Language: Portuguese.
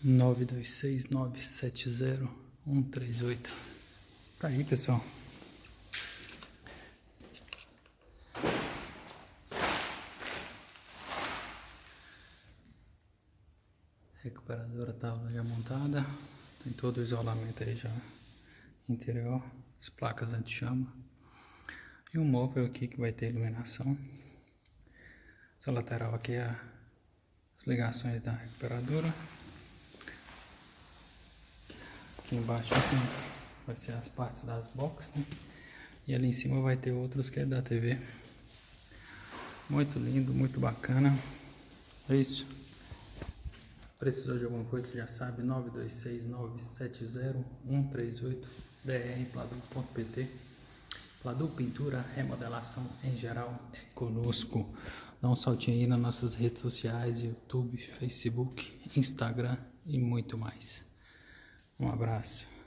926970138. Tá aí, pessoal. A recuperadora estava já montada, tem todo o isolamento aí já interior, as placas anti-chama e um móvel aqui que vai ter iluminação. Essa lateral aqui é as ligações da recuperadora. Aqui embaixo vai ser as partes das boxes, né? E ali em cima vai ter outros que é da TV. Muito lindo, muito bacana. É isso. Precisou de alguma coisa, já sabe, 926970138 dr.pladu.pt. Pladu Pintura, remodelação em geral é conosco. Dá um saltinho aí nas nossas redes sociais, YouTube, Facebook, Instagram e muito mais. Um abraço.